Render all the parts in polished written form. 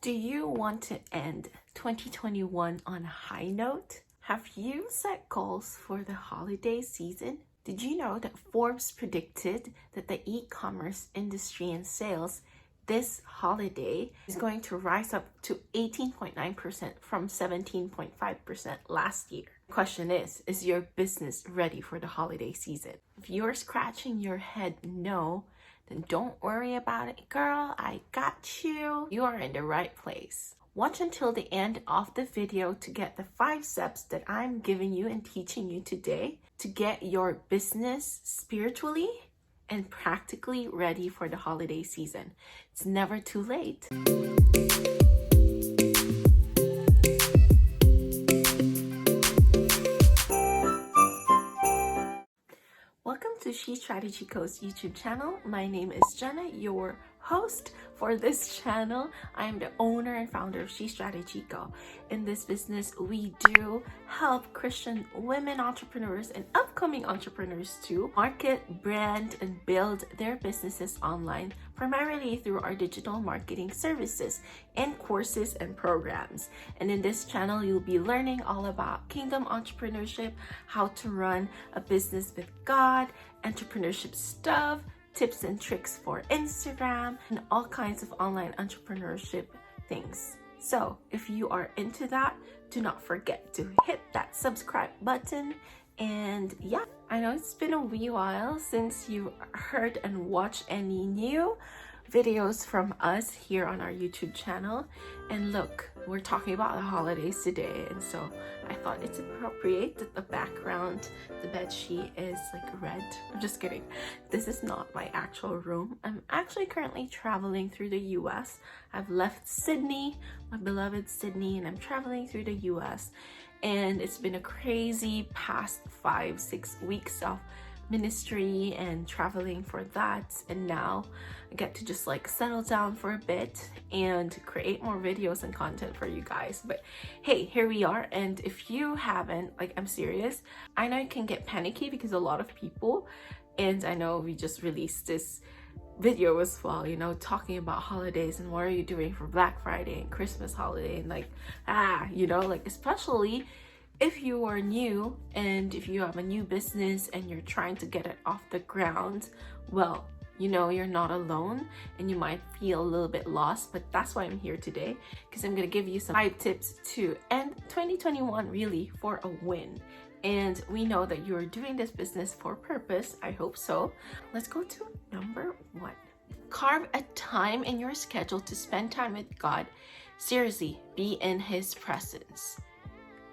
Do you want to end 2021 on a high note? Have you set goals for the holiday season? Did you know that Forbes predicted that the e-commerce industry and sales this holiday is going to rise up to 18.9% from 17.5% last year? The question is your business ready for the holiday season? If you're scratching your head no, then don't worry about it, girl. I got you. You are in the right place. Watch until the end of the video to get the 5 steps that I'm giving you and teaching you today to get your business spiritually and practically ready for the holiday season. It's never too late. Welcome to She Strategy Co's YouTube channel. My name is Jenna, your host for this channel. I'm the owner and founder of She Strategy Co. In this business, we do help Christian women entrepreneurs and upcoming entrepreneurs to market, brand, and build their businesses online, primarily through our digital marketing services and courses and programs. And in this channel, you'll be learning all about kingdom entrepreneurship, how to run a business with God, entrepreneurship stuff, tips and tricks for Instagram, and all kinds of online entrepreneurship things. So if you are into that, do not forget to hit that subscribe button. And yeah, I know it's been a wee while since you heard and watched any new videos from us here on our YouTube channel. And look, we're talking about the holidays today, and so I thought it's appropriate that the background, the bed sheet is like red. I'm just kidding. This is not my actual room. I'm actually currently traveling through the US. I've left Sydney, my beloved Sydney, and I'm traveling through the US. And it's been a crazy past 5-6 weeks of ministry and traveling for that, and now I get to just like settle down for a bit and create more videos and content for you guys. But hey, here we are. And if you haven't, like, I'm serious, I know you can get panicky because a lot of people, and I know we just released this video as well, you know, talking about holidays and what are you doing for Black Friday and Christmas holiday, and like, you know, like, especially if you are new and if you have a new business and you're trying to get it off the ground, well, you know, you're not alone and you might feel a little bit lost, but that's why I'm here today, because I'm going to give you some 5 tips to end 2021 really for a win. And we know that you're doing this business for purpose. I hope so. Let's go to number 1. Carve a time in your schedule to spend time with God. Seriously, be in His presence.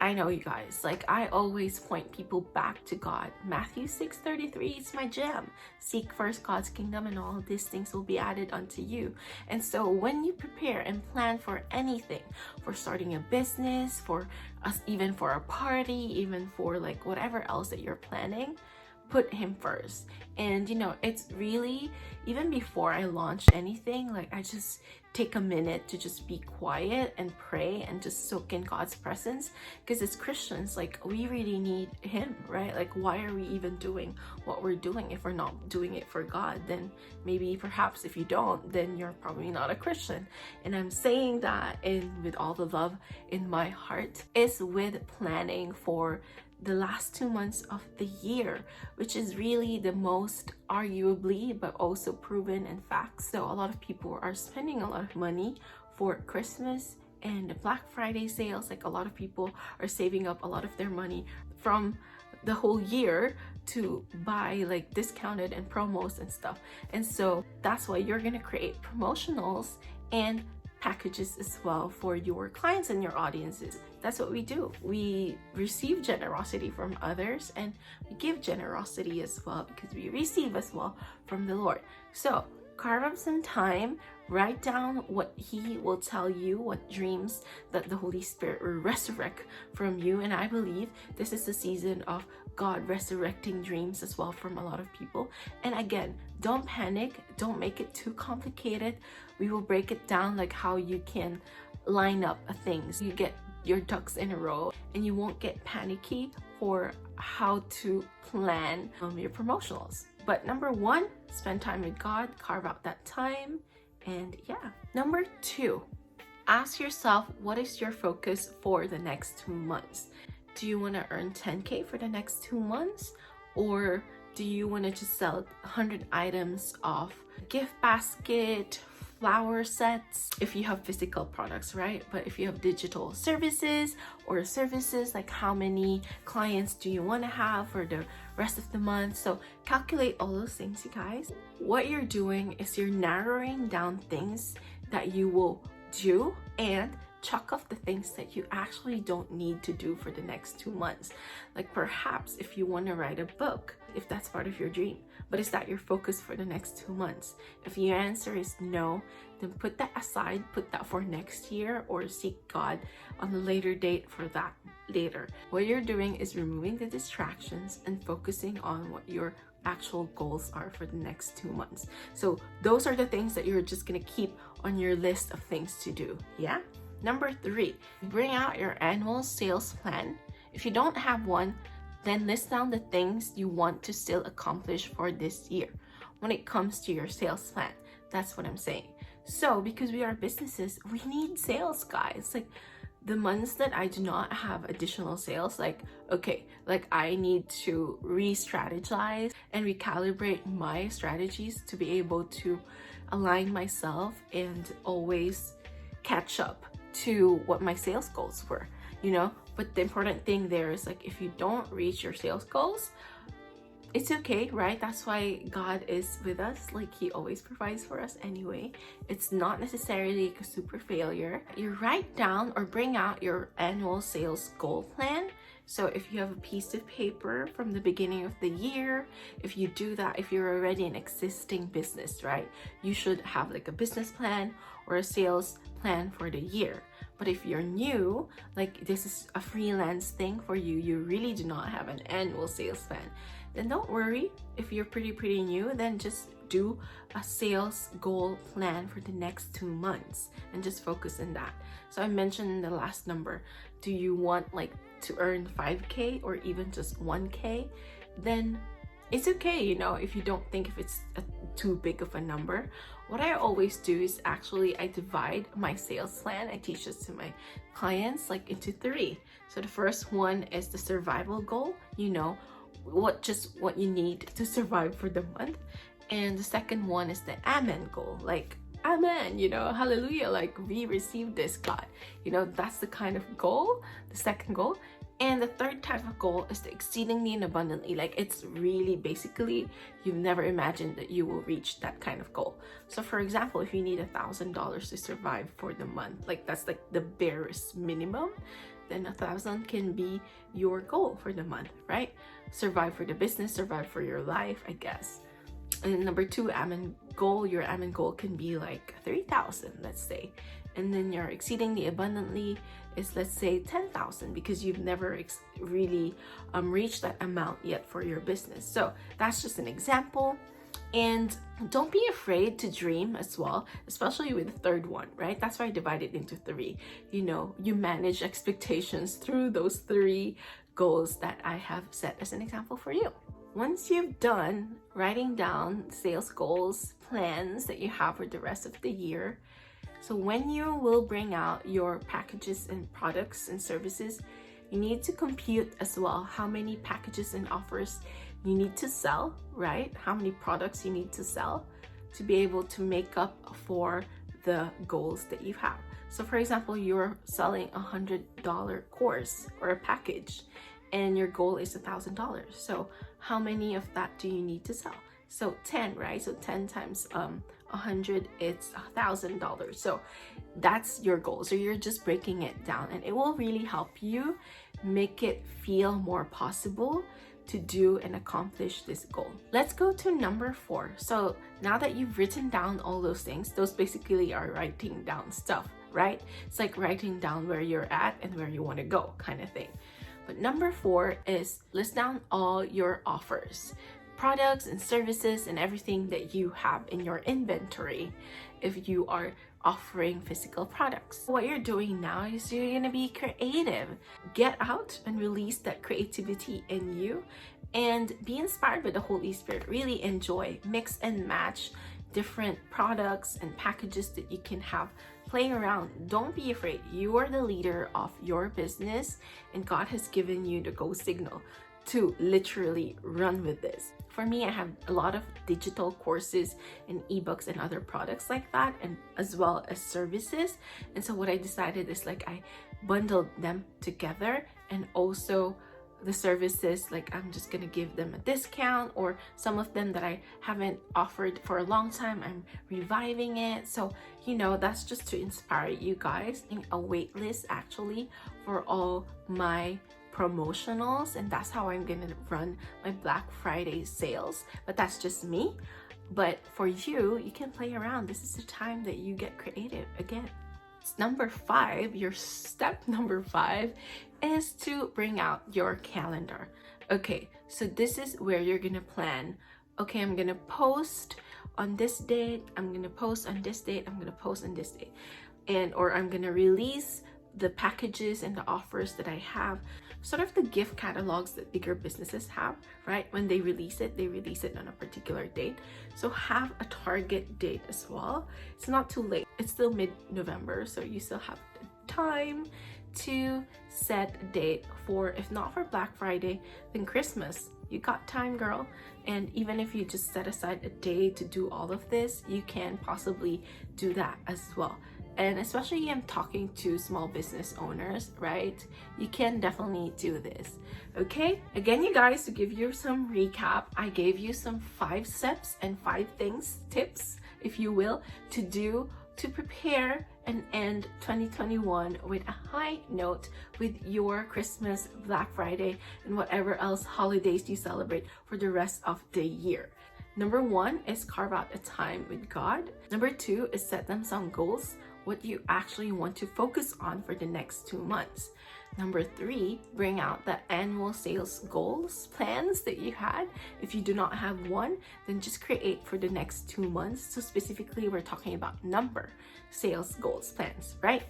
I know, you guys, like, I always point people back to God. Matthew 6:33 is my gem. Seek first God's kingdom and all these things will be added unto you. And so when you prepare and plan for anything, for starting a business, for us, even for a party, even for like whatever else that you're planning, put Him first. And you know, it's really, even before I launch anything, like, I just take a minute to just be quiet and pray and just soak in God's presence, because as Christians, like, we really need Him, right? Like, why are we even doing what we're doing if we're not doing it for God? Then maybe, perhaps, if you don't, then you're probably not a Christian. And I'm saying that with all the love in my heart, is with planning for the last 2 months of the year, which is really the most arguably but also proven in fact. So a lot of people are spending a lot of money for Christmas and the Black Friday sales. Like, a lot of people are saving up a lot of their money from the whole year to buy like discounted and promos and stuff. And so that's why you're gonna create promotionals and packages as well for your clients and your audiences. That's what we do. We receive generosity from others and we give generosity as well, because we receive as well from the Lord. So carve up some time, write down what He will tell you, what dreams that the Holy Spirit will resurrect from you. And I believe this is the season of God resurrecting dreams as well from a lot of people. And again, don't panic, don't make it too complicated. We will break it down, like how you can line up things. You get your ducks in a row and you won't get panicky for how to plan your promotionals. But number 1, spend time with God, carve out that time. And yeah, number 2, ask yourself, what is your focus for the next 2 months? Do you want to earn 10K for the next 2 months? Or do you want to just sell 100 items of gift basket, flower sets, if you have physical products, right? But if you have digital services or services, like how many clients do you want to have for the rest of the month? So calculate all those things, you guys. What you're doing is you're narrowing down things that you will do and chalk off the things that you actually don't need to do for the next 2 months. Like perhaps if you want to write a book, if that's part of your dream, but is that your focus for the next 2 months? If your answer is no, then put that aside, put that for next year, or seek God on a later date for that later. What you're doing is removing the distractions and focusing on what your actual goals are for the next 2 months. So those are the things that you're just gonna keep on your list of things to do, yeah? Number 3, bring out your annual sales plan. If you don't have one, then list down the things you want to still accomplish for this year when it comes to your sales plan. That's what I'm saying. So because we are businesses, we need sales, guys. Like the months that I do not have additional sales, like I need to re-strategize and recalibrate my strategies to be able to align myself and always catch up to what my sales goals were, you know. But the important thing there is, like, if you don't reach your sales goals, it's okay, right? That's why God is with us. Like, he always provides for us anyway. It's not necessarily a super failure. You write down or bring out your annual sales goal plan. So if you have a piece of paper from the beginning of the year, if you do that, if you're already an existing business, right, you should have like a business plan or a sales plan for the year. But if you're new, like this is a freelance thing for you, you really do not have an annual sales plan, then don't worry. If you're pretty new, then just do a sales goal plan for the next 2 months and just focus on that. So I mentioned the last number. Do you want like to earn 5K or even just 1K? Then it's okay, you know, if you don't think if it's too big of a number. What I always do is actually I divide my sales plan. I teach this to my clients like into 3. So the first one is the survival goal, you know, what you need to survive for the month. And the second one is the amen goal, like amen, you know, hallelujah, like we received this, God, you know, that's the kind of goal, the second goal. And the third type of goal is the exceedingly and abundantly. Like it's really basically, you've never imagined that you will reach that kind of goal. So for example, if you need $1,000 to survive for the month, like that's like the barest minimum, then 1,000 can be your goal for the month, right? Survive for the business, survive for your life, I guess. And number 2, amen goal, your amen goal can be like 3,000, let's say. And then your exceedingly abundantly is, let's say, 10,000, because you've never really reached that amount yet for your business. So that's just an example. And don't be afraid to dream as well, especially with the third one, right? That's why I divided it into 3. You know, you manage expectations through those 3 goals that I have set as an example for you. Once you've done writing down sales goals, plans that you have for the rest of the year, so when you will bring out your packages and products and services, you need to compute as well how many packages and offers you need to sell, right? How many products you need to sell to be able to make up for the goals that you have. So for example, you're selling a $100 course or a package and your goal is $1,000. So how many of that do you need to sell? So 10, right? So 10 times 100, it's $1,000. So that's your goal. So you're just breaking it down, and it will really help you make it feel more possible to do and accomplish this goal. Let's go to number 4. So now that you've written down all those things, those basically are writing down stuff, right? It's like writing down where you're at and where you want to go kind of thing. But number 4 is list down all your offers, products and services and everything that you have in your inventory if you are offering physical products. What you're doing now is you're gonna be creative. Get out and release that creativity in you and be inspired by the Holy Spirit. Really enjoy, mix and match different products and packages that you can have. Play around. Don't be afraid. You are the leader of your business, and God has given you the go signal to literally run with this. For me, I have a lot of digital courses and ebooks and other products like that, and as well as services. And so what I decided is like I bundled them together, and also the services, like I'm just gonna give them a discount, or some of them that I haven't offered for a long time, I'm reviving it. So you know, that's just to inspire you guys. A wait list actually for all my promotionals, and that's how I'm gonna run my Black Friday sales. But that's just me. But for you, you can play around. This is the time that you get creative again. Number 5, your step number 5 is to bring out your calendar. Okay, so this is where you're gonna plan. Okay, I'm gonna post on this date, I'm gonna post on this date, I'm gonna post on this date, and or I'm gonna release the packages and the offers that I have, sort of the gift catalogs that bigger businesses have, right? When they release it on a particular date. So have a target date as well. It's not too late. It's still mid-November, so you still have time to set a date for, if not for Black Friday, then Christmas. You got time, girl. And even if you just set aside a day to do all of this, you can possibly do that as well. And especially I'm talking to small business owners, right? You can definitely do this. Okay, again, you guys, to give you some recap, I gave you some 5 steps and 5 things, tips, if you will, to do to prepare and end 2021 with a high note with your Christmas, Black Friday, and whatever else holidays you celebrate for the rest of the year. Number 1 is carve out a time with God. Number 2 is set them some goals, what you actually want to focus on for the next 2 months. Number 3, bring out the annual sales goals plans that you had. If you do not have one, then just create for the next 2 months. So specifically, we're talking about number sales goals plans, right?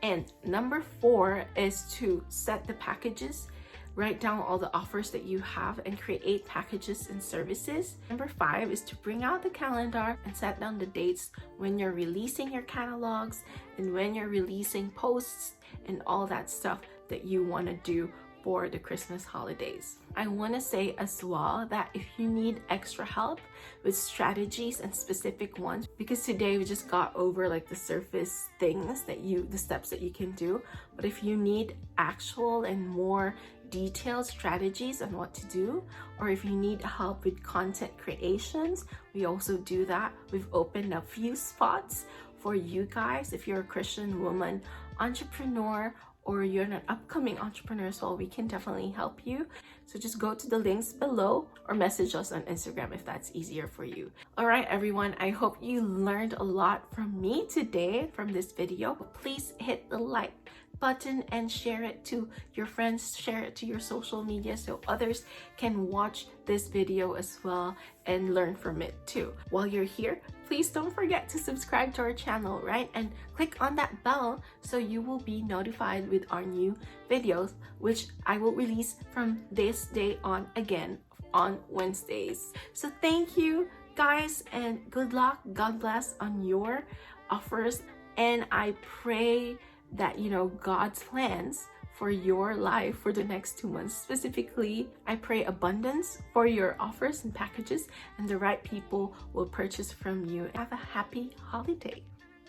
And number 4 is to set the packages. Write down all the offers that you have and create packages and services. Number 5 is to bring out the calendar and set down the dates when you're releasing your catalogs and when you're releasing posts and all that stuff that you want to do for the Christmas holidays. I want to say as well that if you need extra help with strategies and specific ones, because today we just got over like the surface things that the steps that you can do, but if you need actual and more detailed strategies on what to do, or if you need help with content creations, we also do that. We've opened a few spots for you guys. If you're a Christian woman entrepreneur, or you're an upcoming entrepreneur as well, we can definitely help you. So just go to the links below or message us on Instagram if that's easier for you. All right, everyone, I hope you learned a lot from me today from this video. Please hit the like button and share it to your friends, share it to your social media so others can watch this video as well and learn from it too. While you're here, please don't forget to subscribe to our channel, right? And click on that bell so you will be notified with our new videos, which I will release from this day on again on Wednesdays. So thank you guys, and good luck. God bless on your offers. And I pray that, you know, God's plans for your life for the next 2 months. Specifically, I pray abundance for your offers and packages, and the right people will purchase from you. Have a happy holiday.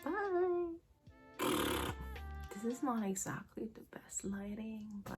Bye. This is not exactly the best lighting, but